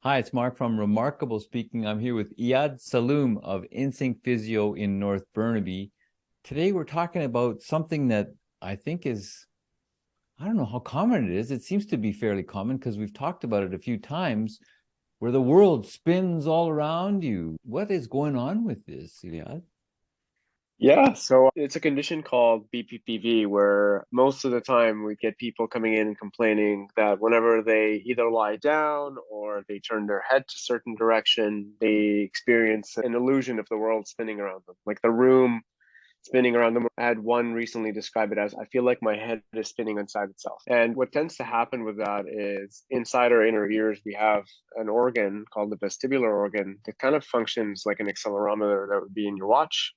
Hi, it's Mark from Remarkable speaking. I'm here with Iyad Salloum of Insync Physio in North Burnaby. Today we're talking about something that I think is, I don't know how common it is. It seems to be fairly common because we've talked about it a few times, where the world spins all around you. What is going on with this, Iyad? Yeah, so it's a condition called BPPV where most of the time we get people coming in and complaining that whenever they either lie down or they turn their head to a certain direction, they experience an illusion of the world spinning around them, like the room spinning around them. I had one recently describe it as, I feel like my head is spinning inside itself. And what tends to happen with that is inside our inner ears, we have an organ called the vestibular organ that kind of functions like an accelerometer that would be in your watch.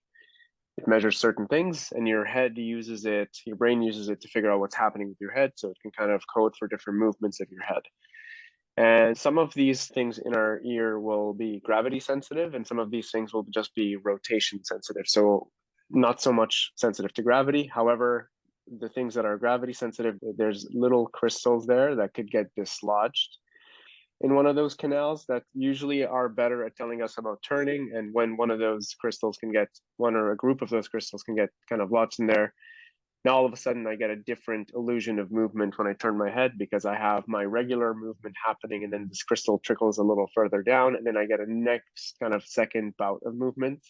It measures certain things, and your head uses it, your brain uses it to figure out what's happening with your head. So it can kind of code for different movements of your head. And some of these things in our ear will be gravity sensitive, and some of these things will just be rotation sensitive. So not so much sensitive to gravity. However, the things that are gravity sensitive, there's little crystals there that could get dislodged in one of those canals that usually are better at telling us about turning. And when one of those crystals can get, one or a group of those crystals can get kind of lodged in there, now all of a sudden I get a different illusion of movement when I turn my head because I have my regular movement happening and then this crystal trickles a little further down and then I get a next kind of second bout of movement.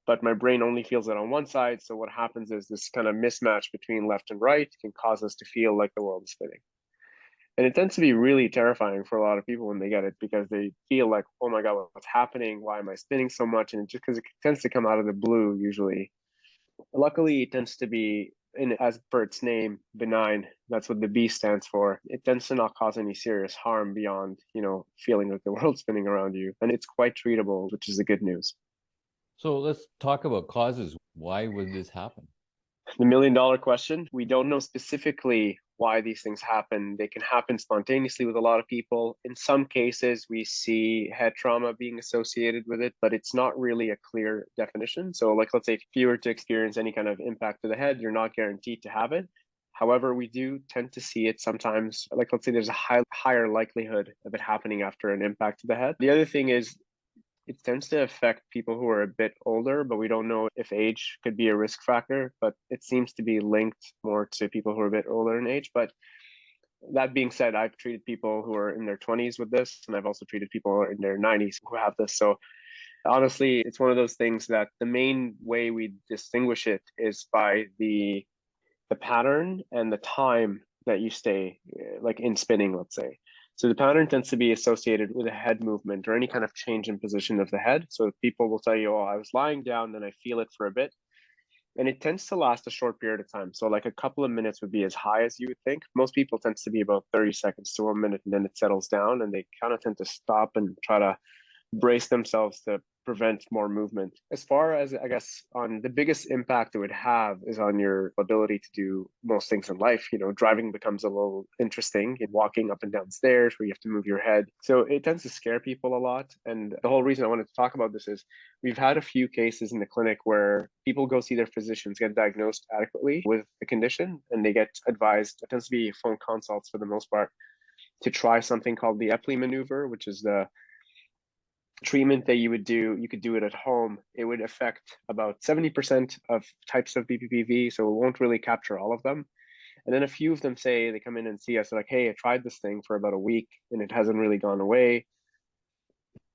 But my brain only feels it on one side. So what happens is this kind of mismatch between left and right can cause us to feel like the world is spinning. And it tends to be really terrifying for a lot of people when they get it because they feel like, oh my God, what's happening? Why am I spinning so much? And just because it tends to come out of the blue usually. Luckily, it tends to be, as per its name, benign. That's what the B stands for. It tends to not cause any serious harm beyond, feeling like the world's spinning around you. And it's quite treatable, which is the good news. So let's talk about causes. Why would this happen? The $1 million question. We don't know specifically why these things happen. They can happen spontaneously with a lot of people. In some cases, we see head trauma being associated with it, but it's not really a clear definition. So, like, let's say if you were to experience any kind of impact to the head, you're not guaranteed to have it. However, we do tend to see it sometimes. Like, let's say there's a higher likelihood of it happening after an impact to the head. The other thing is it tends to affect people who are a bit older, but we don't know if age could be a risk factor. But it seems to be linked more to people who are a bit older in age. But that being said, I've treated people who are in their 20s with this, and I've also treated people in their 90s who have this. So honestly, it's one of those things that the main way we distinguish it is by the pattern and the time that you stay, like in spinning, let's say. So the pattern tends to be associated with a head movement or any kind of change in position of the head. So people will tell you, oh, I was lying down, then I feel it for a bit. And it tends to last a short period of time. So like a couple of minutes would be as high as you would think. Most people tends to be about 30 seconds to 1 minute, and then it settles down and they kind of tend to stop and try to brace themselves to prevent more movement. As far as I guess on the biggest impact it would have is on your ability to do most things in life. Driving becomes a little interesting and walking up and down stairs where you have to move your head. So it tends to scare people a lot. And the whole reason I wanted to talk about this is we've had a few cases in the clinic where people go see their physicians, get diagnosed adequately with the condition, and they get advised, it tends to be phone consults for the most part, to try something called the Epley maneuver, which is the treatment that you could do it at home. It would affect about 70% of types of BPPV, so it won't really capture all of them. And then a few of them say they come in and see us like, hey, I tried this thing for about a week and it hasn't really gone away.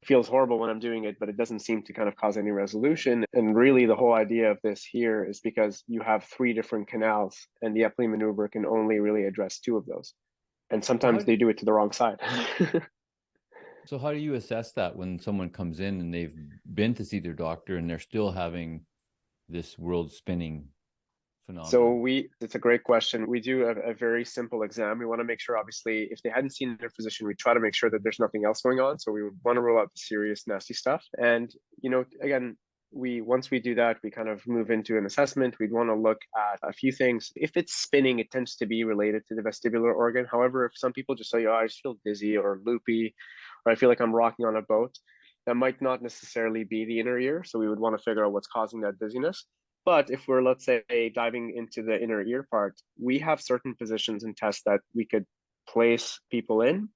It feels horrible when I'm doing it, but it doesn't seem to kind of cause any resolution. And really the whole idea of this here is because you have three different canals and the Epley maneuver can only really address two of those. And So sometimes how they do it to the wrong side. so how do you assess that when someone comes in and they've been to see their doctor and they're still having this world spinning phenomenon? It's a great question. We do a very simple exam. We want to make sure, obviously, if they hadn't seen their physician, we try to make sure that there's nothing else going on. So we would want to rule out the serious, nasty stuff. And, again, once we do that, we kind of move into an assessment. We'd want to look at a few things. If it's spinning, it tends to be related to the vestibular organ. However, if some people just say, oh, I just feel dizzy or loopy, or I feel like I'm rocking on a boat, that might not necessarily be the inner ear. So we would want to figure out what's causing that dizziness. But if we're, let's say, diving into the inner ear part, we have certain positions and tests that we could place people in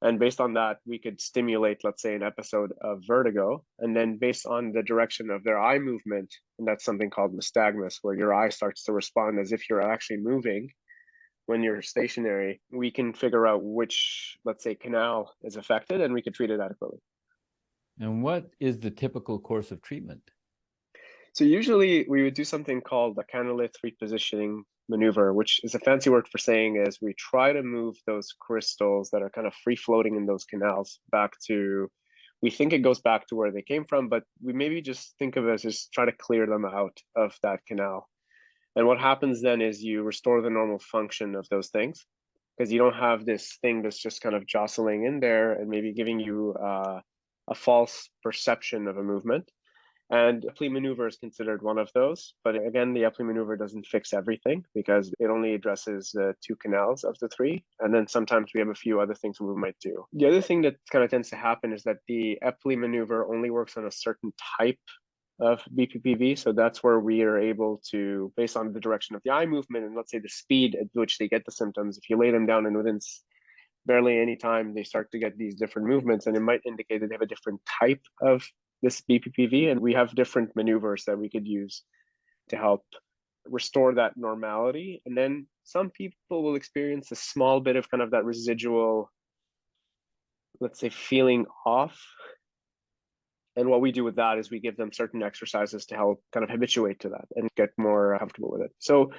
And based on that, we could stimulate, let's say, an episode of vertigo. And then based on the direction of their eye movement, and that's something called nystagmus, where your eye starts to respond as if you're actually moving when you're stationary, we can figure out which, let's say, canal is affected, and we can treat it adequately. And what is the typical course of treatment? So usually we would do something called the canalith repositioning maneuver, which is a fancy word for saying is we try to move those crystals that are kind of free floating in those canals back to, we think it goes back to where they came from, but we maybe just think of it as just try to clear them out of that canal. And what happens then is you restore the normal function of those things, because you don't have this thing that's just kind of jostling in there and maybe giving you a false perception of a movement. And Epley maneuver is considered one of those. But again, the Epley maneuver doesn't fix everything because it only addresses two canals of the three. And then sometimes we have a few other things we might do. The other thing that kind of tends to happen is that the Epley maneuver only works on a certain type of BPPV. So that's where we are able to, based on the direction of the eye movement and let's say the speed at which they get the symptoms, if you lay them down and within barely any time they start to get these different movements, and it might indicate that they have a different type of this BPPV, and we have different maneuvers that we could use to help restore that normality. And then some people will experience a small bit of kind of that residual, let's say, feeling off. And what we do with that is we give them certain exercises to help kind of habituate to that and get more comfortable with it. So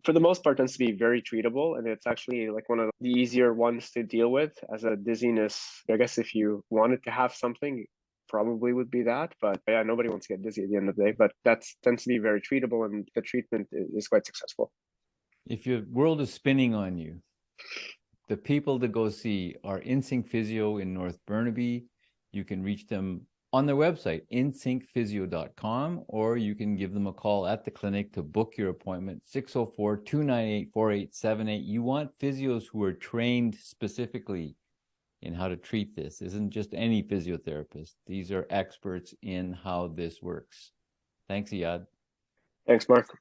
for the most part, it tends to be very treatable. And it's actually like one of the easier ones to deal with as a dizziness. I guess if you wanted to have something, probably would be that. But yeah, nobody wants to get dizzy at the end of the day. But that tends to be very treatable, and the treatment is quite successful. If your world is spinning on you, the people to go see are Insync Physio in North Burnaby. You can reach them on their website, insyncphysio.com, or you can give them a call at the clinic to book your appointment, 604-298-4878. You want physios who are trained specifically in how to treat this. Isn't just any physiotherapist. These are experts in how this works. Thanks, Iyad. Thanks, Mark.